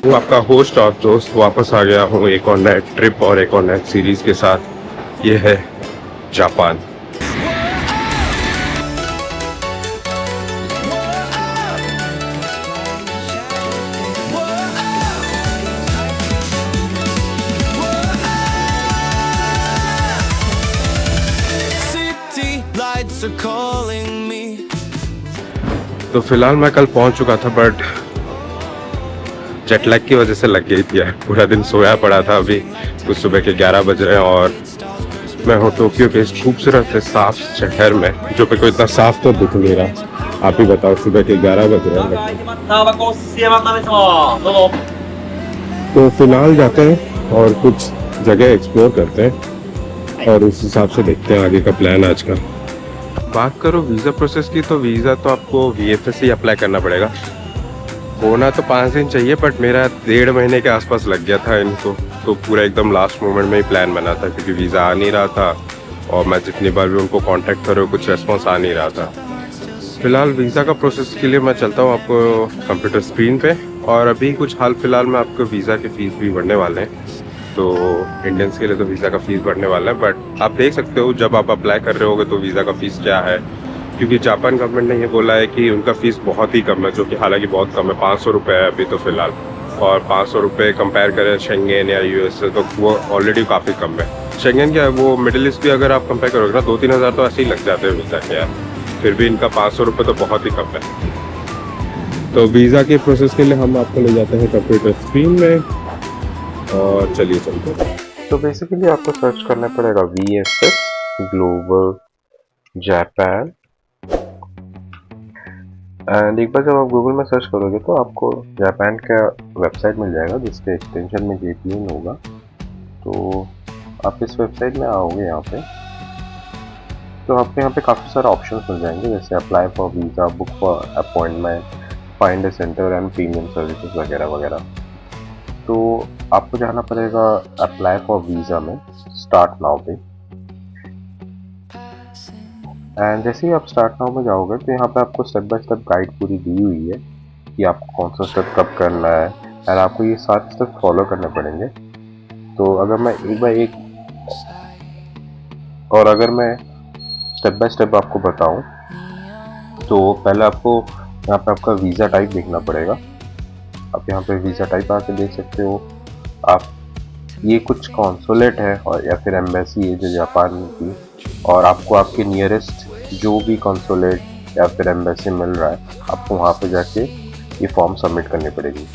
वो आपका होस्ट और दोस्त वापस आ गया हूँ एक और नए ट्रिप और एक और नए सीरीज के साथ। ये है जापान। तो फिलहाल मैं कल पहुंच चुका था, बट जेट लैग की वजह से लग गई थी यार। पूरा दिन सोया पड़ा था। अभी कुछ सुबह के 11 बज रहे हैं और मैं हूँ टोक्यो के इस खूबसूरत से साफ शहर में, जो मेरे को इतना साफ तो दिख नहीं रहा। आप ही बताओ, सुबह के 11 बज रहे हैं। तो फिलहाल जाते हैं और कुछ जगह एक्सप्लोर करते हैं और उस हिसाब से देखते हैं आगे का प्लान आज का। बात करो वीज़ा प्रोसेस की, तो वीज़ा तो आपको वीएफएस से ही अप्लाई करना पड़ेगा। होना तो 5 दिन चाहिए, बट मेरा 1.5 महीने के आसपास लग गया था इनको। तो पूरा एकदम लास्ट मोमेंट में ही प्लान बना था, क्योंकि वीज़ा आ नहीं रहा था और मैं जितनी बार भी उनको कांटेक्ट कर रहा हूँ कुछ रेस्पॉन्स आ नहीं रहा था। फिलहाल वीज़ा का प्रोसेस के लिए मैं चलता हूँ आपको कंप्यूटर स्क्रीन पे। और अभी कुछ हाल फिलहाल में आपको वीज़ा के फ़ीस भी बढ़ने वाले हैं। तो इंडियंस के लिए तो वीज़ा का फ़ीस बढ़ने वाला है, बट आप देख सकते हो जब आप अप्लाई कर रहे होगे तो वीज़ा का फ़ीस क्या है। क्योंकि जापान गवर्नमेंट ने ये बोला है कि उनका फ़ीस बहुत ही कम है, जो कि हालांकि बहुत कम है। 500 रुपये है अभी तो फ़िलहाल। और 500 रुपये कंपेयर करें शेंगेन या यूएस से, तो वो ऑलरेडी काफ़ी कम है। शेंगेन क्या है, वो मिडिल ईस्ट भी अगर आप कंपेयर करोगे ना, 2-3 हज़ार तो ऐसे ही लग जाते हैं वीज़ा के यार। फिर भी इनका 500 रुपये तो बहुत ही कम है। तो वीज़ा के प्रोसेस के लिए हम आपको ले जाते हैं कंप्यूटर स्क्रीन में और चलिए चलते हैं। तो बेसिकली आपको सर्च करना पड़ेगा VFS ग्लोबल जापान। एंड एक बार जब आप गूगल में सर्च करोगे तो आपको जापान का वेबसाइट मिल जाएगा, जिसके एक्सटेंशन में JPN होगा। तो आप इस वेबसाइट में आओगे यहाँ पे, तो आपको यहाँ पे काफ़ी सारे ऑप्शंस मिल जाएंगे, जैसे apply for visa, book for appointment, find a centre and premium services वगैरह वगैरह। तो आपको जाना पड़ेगा अप्लाई फॉर वीज़ा में, स्टार्ट नाउ पे। एंड जैसे ही आप स्टार्ट नाउ में जाओगे तो यहाँ पे आपको स्टेप बाय स्टेप गाइड पूरी दी हुई है कि आपको कौन सा स्टेप कब करना है, एंड आपको ये 7 स्टेप फॉलो करने पड़ेंगे। तो अगर मैं स्टेप बाय स्टेप आपको बताऊं, तो पहले आपको यहाँ पे आपका वीज़ा टाइप देखना पड़ेगा। आप यहाँ पे वीज़ा टाइप आके देख सकते हो। आप ये कुछ कॉन्सुलेट है और या फिर एम्बेसी है जो जापान की, और आपको आपके नियरेस्ट जो भी कॉन्सुलेट या फिर एम्बेसी मिल रहा है, आपको वहाँ पे जाके ये फॉर्म सबमिट करनी पड़ेगी।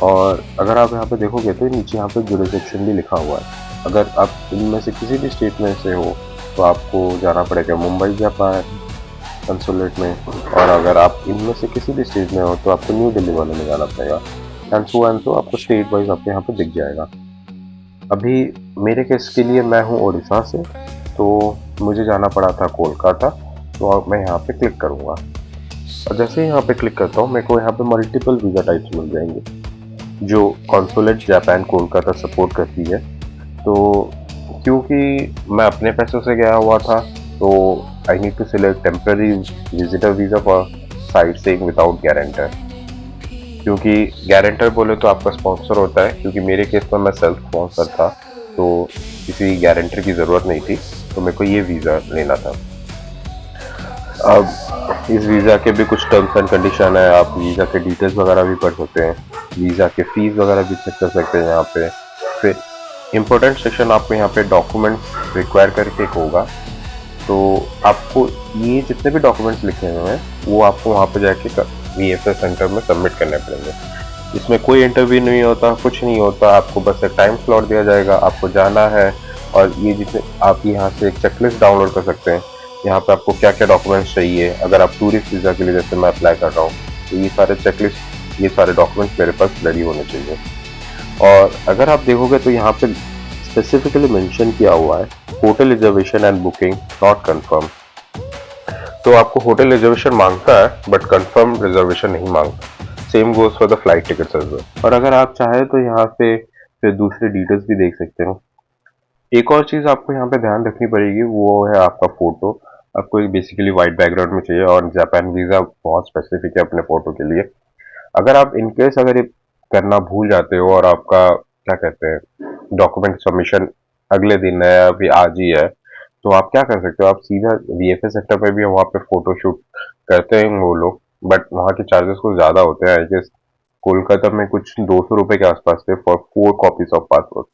और अगर आप यहाँ पे देखोगे तो नीचे यहाँ पे जुरिसडिक्शन भी लिखा हुआ है। अगर आप इनमें से किसी भी स्टेट में से हो तो आपको जाना पड़ेगा मुंबई जापान कंसुलेट में, और अगर आप इनमें से किसी भी स्टेट में हो तो आपको न्यू दिल्ली वाले में जाना पड़ेगा। एंड सो आपको स्टेट वाइज आपको यहाँ पे दिख जाएगा। अभी मेरे केस के लिए मैं हूँ उड़ीसा से, तो मुझे जाना पड़ा था कोलकाता। तो अब मैं यहाँ पे क्लिक करूँगा, और जैसे ही यहाँ पे क्लिक करता हूँ मेरे को यहाँ पे मल्टीपल वीज़ा टाइप्स मिल जाएंगे जो कॉन्सुलेट जापान कोलकाता सपोर्ट करती है। तो क्योंकि मैं अपने पैसों से गया हुआ था, तो I need to select temporary visitor visa for sightseeing without guarantor. क्योंकि गारंटर बोले तो आपका स्पॉन्सर होता है, क्योंकि मेरे केस में मैं सेल्फ स्पॉन्सर था, तो किसी गारंटर की ज़रूरत नहीं थी, तो मेरे को ये वीज़ा लेना था। अब इस वीज़ा के भी कुछ टर्म्स एंड कंडीशन है, आप वीज़ा के डिटेल्स वगैरह भी पढ़ सकते हैं, वीज़ा के फीस वगैरह भी चेक कर सकते हैं यहाँ पे। फिर इम्पोर्टेंट सेक्शन आपको यहाँ पे डॉक्यूमेंट्स रिक्वायर करके एक होगा, तो आपको ये जितने भी डॉक्यूमेंट्स लिखे हुए हैं वो आपको वहाँ पे जाके VFS सेंटर में सबमिट करने पड़ेंगे। इसमें कोई इंटरव्यू नहीं होता, कुछ नहीं होता, आपको बस एक टाइम स्लॉट दिया जाएगा, आपको जाना है। और ये जितने आप यहाँ से एक चेकलिस्ट डाउनलोड कर सकते हैं, यहाँ पे आपको क्या क्या डॉक्यूमेंट्स चाहिए। अगर आप टूरिस्ट वीज़ा के लिए जैसे मैं अप्लाई कर रहा हूँ, तो ये सारे चेकलिस्ट, ये सारे डॉक्यूमेंट्स मेरे पास रेडी होने चाहिए। और अगर आप देखोगे तो यहाँ पे स्पेसिफिकली मेंशन किया हुआ है hotel reservation and booking not confirm. तो आपको होटल रिजर्वेशन मांगता है बट कंफर्म रिजर्वेशन नहीं मांगता। Same goes for the flight tickets as well. और अगर आप चाहें तो यहाँ पे फिर दूसरे डिटेल्स भी देख सकते हो। एक और चीज़ आपको यहाँ पे ध्यान रखनी पड़ेगी, वो है आपका फोटो। आपको बेसिकली वाइट बैकग्राउंड में चाहिए, और जापान वीज़ा बहुत स्पेसिफिक है अपने फोटो के लिए। अगर आप इनकेस अगर ये करना भूल जाते हो और आपका क्या कहते हैं डॉक्यूमेंट सबमिशन अगले दिन है या फिर आज ही है, तो आप क्या कर सकते हो, आप सीधा वीएफएस सेक्टर पे भी वहाँ पे फोटो शूट करते हैं वो लोग, बट वहाँ के चार्जेस कुछ ज़्यादा होते हैं। आई गेस कोलकाता में कुछ 200 रुपये के आसपास थे for 4 copies of passport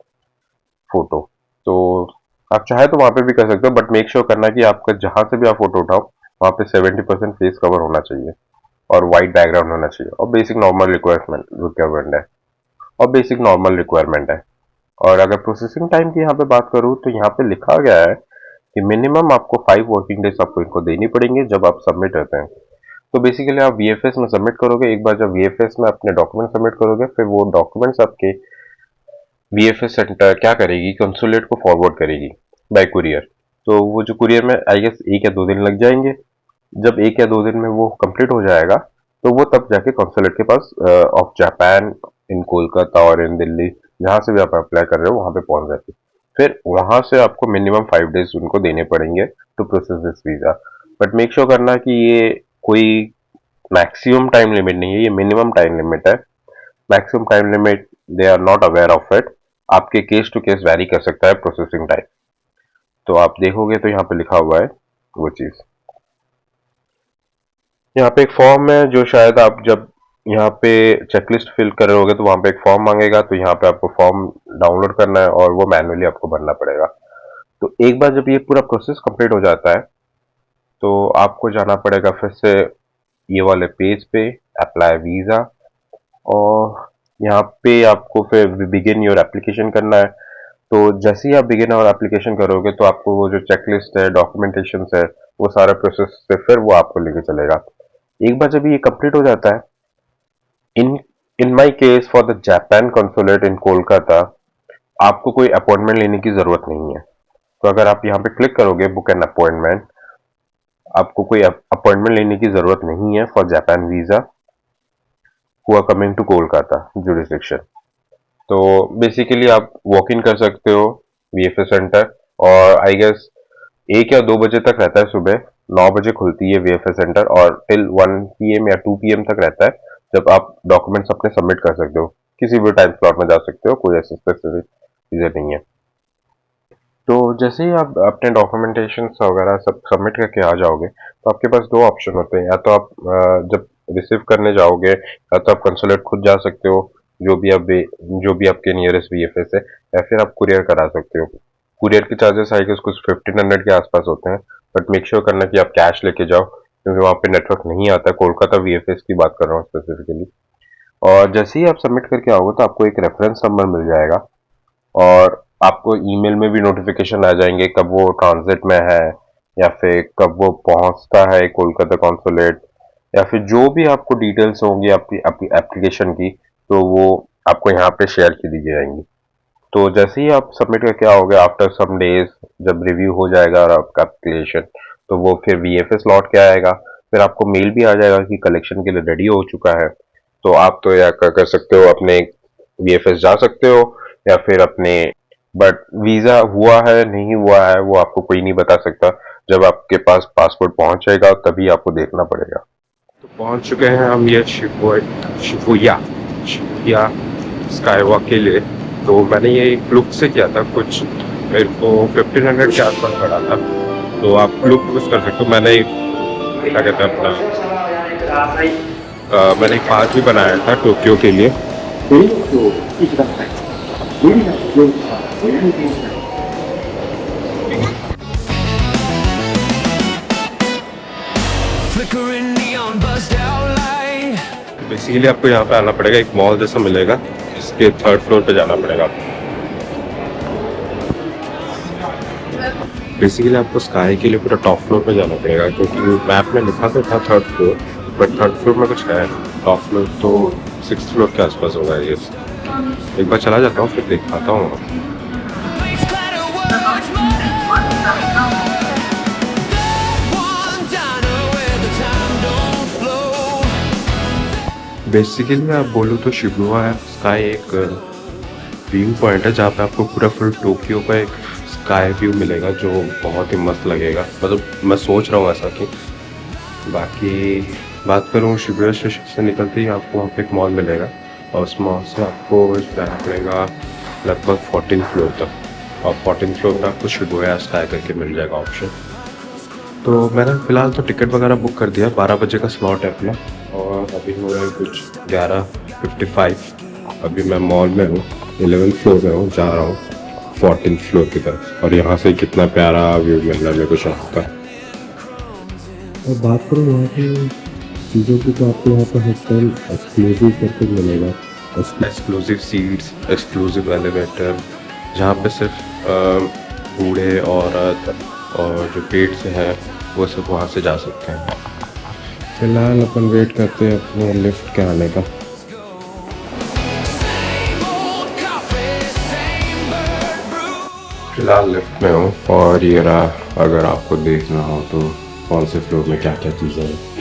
photo. तो आप चाहे तो वहाँ पे भी कर सकते हो, बट मेक श्योर करना कि आपका जहाँ से भी आप फोटो उठाओ वहाँ पे 70% फेस कवर होना चाहिए और वाइट बैकग्राउंड होना चाहिए, और बेसिक नॉर्मल रिक्वायरमेंट है, और बेसिक नॉर्मल रिक्वायरमेंट है। और अगर प्रोसेसिंग टाइम की यहाँ पे बात करूँ तो यहाँ पे लिखा गया है कि मिनिमम आपको 5 वर्किंग डेज आपको इनको देनी पड़ेंगे जब आप सबमिट करते हैं। तो बेसिकली आप वीएफएस में सबमिट करोगे, एक बार जब वीएफएस में अपने डॉक्यूमेंट सबमिट करोगे, फिर वो डॉक्यूमेंट्स आपके वीएफएस सेंटर क्या करेगी, कंसुलेट को फॉरवर्ड करेगी बाय कुरियर। तो वो जो कुरियर में आई गेस 1 या 2 दिन लग जाएंगे। जब 1 या 2 दिन में वो कंप्लीट हो जाएगा तो वो तब जाके कॉन्सुलेट के पास ऑफ जापान इन कोलकाता और इन दिल्ली, जहाँ से भी आप अप्लाई कर रहे हो वहाँ पे पहुँच जाएगी। फिर वहाँ से आपको मिनिमम 5 डेज उनको देने पड़ेंगे to process this visa. But make sure करना कि ये कोई मैक्सिमम टाइम लिमिट नहीं है, ये मिनिमम टाइम लिमिट है। Maximum time limit they are not aware of it. आपके केस टू केस वैरी कर सकता है प्रोसेसिंग टाइम। तो आप देखोगे तो यहाँ पे लिखा हुआ है वो चीज़। यहाँ पे एक फॉर्म है जो शायद आप जब यहाँ पे चेकलिस्ट फिल कर रहे होगे तो वहाँ पे एक फॉर्म मांगेगा, तो यहाँ पे आपको फॉर्म डाउनलोड करना है और वो मैन्युअली आपको भरना पड़ेगा। तो एक बार जब ये पूरा प्रोसेस कंप्लीट हो जाता है तो आपको जाना पड़ेगा फिर से ये वाले पेज पे, अप्लाई वीज़ा, और यहाँ पे आपको फिर बिगिन योर एप्लीकेशन करना है। तो जैसे ही आप बिगिन और एप्लीकेशन करोगे तो आपको वो जो चेकलिस्ट है, डॉक्यूमेंटेशन है, वो सारा प्रोसेस से फिर वो आपको लेके चलेगा। एक बार जब ये कंप्लीट हो जाता है, in in my case for the Japan consulate in Kolkata, आपको कोई अपॉइंटमेंट लेने की ज़रूरत नहीं है। तो अगर आप यहाँ पे क्लिक करोगे बुक एन अपॉइंटमेंट, आपको कोई अपॉइंटमेंट लेने की ज़रूरत नहीं है for Japan visa who are coming to Kolkata jurisdiction. तो बेसिकली आप वॉक इन कर सकते हो वीएफएस सेंटर, और आई गेस 1 या 2 बजे तक रहता है, सुबह 9 बजे खुलती है वीएफएस सेंटर और टिल 1 PM या 2 PM तक रहता है, जब आप डॉक्यूमेंट्स अपने सबमिट कर सकते हो। किसी भी टाइम स्लॉट में जा सकते हो, कोई ऐसी स्पेसिफिक चीज़ें नहीं है। तो जैसे ही आप अपने डॉक्यूमेंटेशन वगैरह सब सबमिट करके आ जाओगे तो आपके पास 2 ऑप्शन होते हैं, या तो आप जब रिसीव करने जाओगे या तो आप कंसुलेट खुद जा सकते हो, जो भी आपके नियरेस्ट वीएफएस है, या फिर आप कुरियर करा सकते हो। कुरियर के चार्जेस आई गेस कुछ 1500 के आसपास होते हैं, बट मेक श्योर करना कि आप कैश लेके जाओ क्योंकि वहाँ पे नेटवर्क नहीं आता। कोलकाता वीएफएस की बात कर रहा हूँ स्पेसिफिकली। और जैसे ही आप सबमिट करके आओगे तो आपको एक रेफरेंस नंबर मिल जाएगा, और आपको ईमेल में भी नोटिफिकेशन आ जाएंगे कब वो ट्रांजिट में है या फिर कब वो पहुंचता है कोलकाता कॉन्सुलेट, या फिर जो भी आपको डिटेल्स होंगी आपकी आपकी एप्लीकेशन की, तो वो आपको यहाँ पे शेयर की दी जाएंगी। तो जैसे ही आप सबमिट करके आओगे आफ्टर सम डेज, जब रिव्यू हो जाएगा और आपका एप्लीकेशन, तो वो फिर वीएफएस लौट के आएगा। फिर आपको मेल भी आ जाएगा कि कलेक्शन के लिए रेडी हो चुका है। तो आप तो या कर सकते हो अपने वीएफएस जा सकते हो, या फिर अपने, बट वीजा हुआ है नहीं हुआ है वो आपको कोई नहीं बता सकता। जब आपके पास पासपोर्ट पहुंचेगा तभी आपको देखना पड़ेगा। तो पहुंच चुके हैं हम ये शिबुया शिबुया स्काईवॉक के लिए। तो मैंने ये क्लुक से किया था, कुछ मेरे को 1500 के आसपास पड़ा था। तो आप क्लुक यूज कर सकते हो। मैंने क्या कहते हैं अपना मैंने एक पास भी बनाया था टोक्यो के लिए। बेसिकली आपको यहाँ पे आना पड़ेगा, एक मॉल जैसा मिलेगा, इसके 3rd फ्लोर पे जाना पड़ेगा। बेसिकली आपको स्काई के लिए पूरा टॉप फ्लोर पे जाना पड़ेगा, क्योंकि मैप में लिखा तो था 3rd floor, but 3rd floor में कुछ है। टॉप फ्लोर तो 6th फ्लोर के आसपास होगा ये। एक बार चला जाता हूँ फिर दिखाता हूँ। बेसिकली आप बोलो तो शिबुया स्काई एक व्यू पॉइंट है जहाँ पे आपको पूरा फुल टोक्यो का एक स्काई व्यू मिलेगा, जो बहुत ही मस्त लगेगा। मतलब मैं सोच रहा हूँ ऐसा कि, बाकी बात करूँ शिबुया स्टेशन से निकलते ही आपको वहाँ पे एक मॉल मिलेगा, और उसमें से आपको जाना पड़ेगा लगभग 14 फ्लोर तक, और 14 फ्लोर में आपको शिबुया स्काई करके मिल जाएगा ऑप्शन। तो मैंने फ़िलहाल तो टिकट वगैरह बुक कर दिया, 12 बजे का स्लॉट है अपना, और अभी हो रहा है कुछ 11:55। अभी मैं मॉल में हूँ, 11 फ्लोर में हूँ, जा रहा हूँ 14 फ्लोर की तरफ, और यहाँ से कितना प्यारा व्यू मिल रहा है मेरे को शहर का। और बात करूँ यहाँ की चीज़ों की, तो आपको यहाँ पर होटल एक्सक्लूसिव करके मिलेगा, एक्सक्लूसिव सीट्स, एक्सक्लूसिव एलिवेटर, जहाँ पे सिर्फ बूढ़े, औरत और जो पेट से है वो सब वहाँ से जा सकते हैं। फिलहाल अपन वेट करते हैं अपने लिफ्ट के आने का। फिलहाल लिफ्ट में हूँ, और ये रहा, अगर आपको देखना हो तो कौन से फ्लोर में क्या क्या चीज़ें हैं।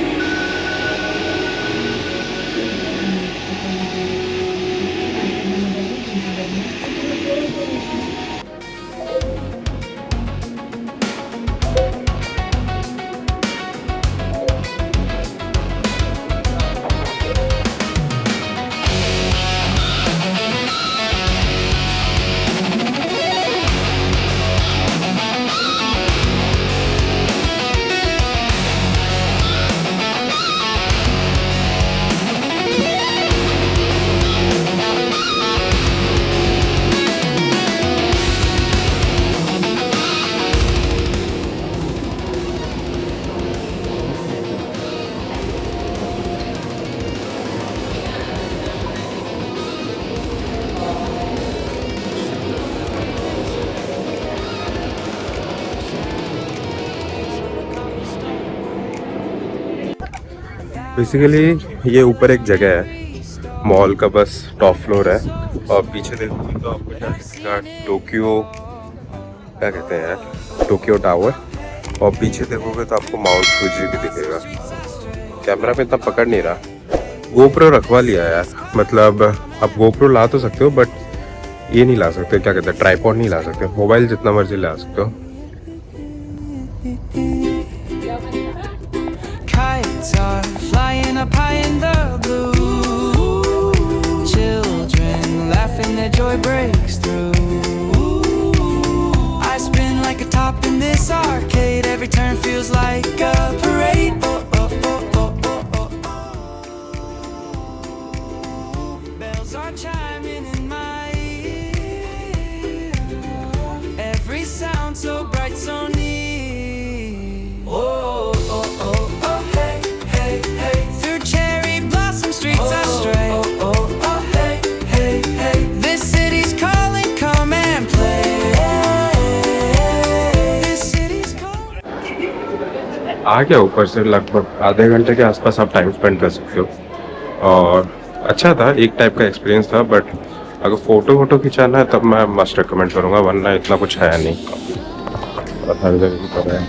बेसिकली ये ऊपर एक जगह है, मॉल का बस टॉप फ्लोर है, और पीछे देखोगे तो आपको क्या दिखेगा, टोक्यो, क्या कहते हैं यार, टोक्यो टावर, और पीछे देखोगे तो आपको माउंट फूजी भी दिखेगा। कैमरा में इतना पकड़ नहीं रहा, गोप्रो रखवा लिया यार, मतलब आप गोप्रो ला तो सकते हो बट ये नहीं ला सकते, क्या कहते हैं, ट्राइपॉड नहीं ला सकते, मोबाइल जितना मर्जी ला सकते हो। Flying up high in the blue, children laughing, their joy breaks through. I spin like a top in this arcade, every turn feels like a parade. Oh, oh, oh, oh, oh, oh, oh. Bells are chiming in my ear, every sound so bright, so near. Oh, oh, oh. आ गया ऊपर से, लगभग आधे घंटे के आसपास आप time spend कर सकते हो, और अच्छा था, एक टाइप का एक्सपीरियंस था, बट अगर फ़ोटो वोटो खिंचाना है तब मैं मस्ट रिकमेंड करूँगा, वरना इतना कुछ है नहीं, और हर जगह पर है।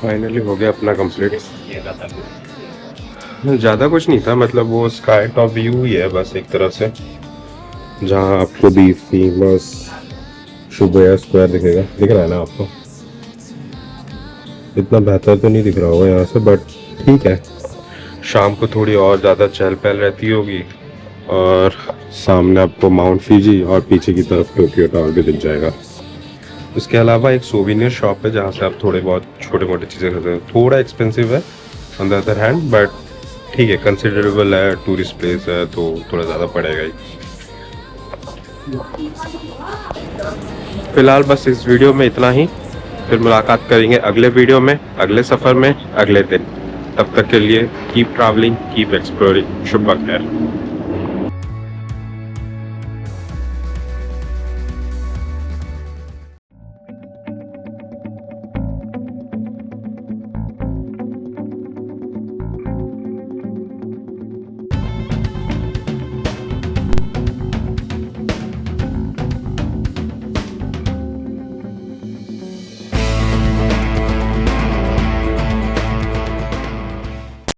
फाइनली हो गया अपना कंप्लीट। ज़्यादा कुछ नहीं था, मतलब वो स्काई टॉप व्यू ही है बस एक तरह से, जहाँ आपको भी फेमस शिबुया स्क्वायर दिखेगा, दिख रहा है ना आपको? इतना बेहतर तो नहीं दिख रहा होगा यहाँ से, बट ठीक है, शाम को थोड़ी और ज़्यादा चहल पहल रहती होगी, और सामने आपको माउंट फूजी और पीछे की तरफ टोक्यो टावर भी दिख जाएगा। इसके अलावा एक सोविनियर शॉप है जहाँ से आप थोड़े बहुत छोटे मोटे चीज़ें खरीदते हैं, थोड़ा एक्सपेंसिव है on the other hand, but ठीक है, कंसिडरेबल है, टूरिस्ट प्लेस है तो थोड़ा ज़्यादा पड़ेगा ही। फिलहाल बस इस वीडियो में इतना ही, फिर मुलाकात करेंगे अगले वीडियो में, अगले सफ़र में, अगले दिन। तब तक के लिए कीप ट्रैवलिंग, कीप एक्सप्लोरिंग, शुभ खैर।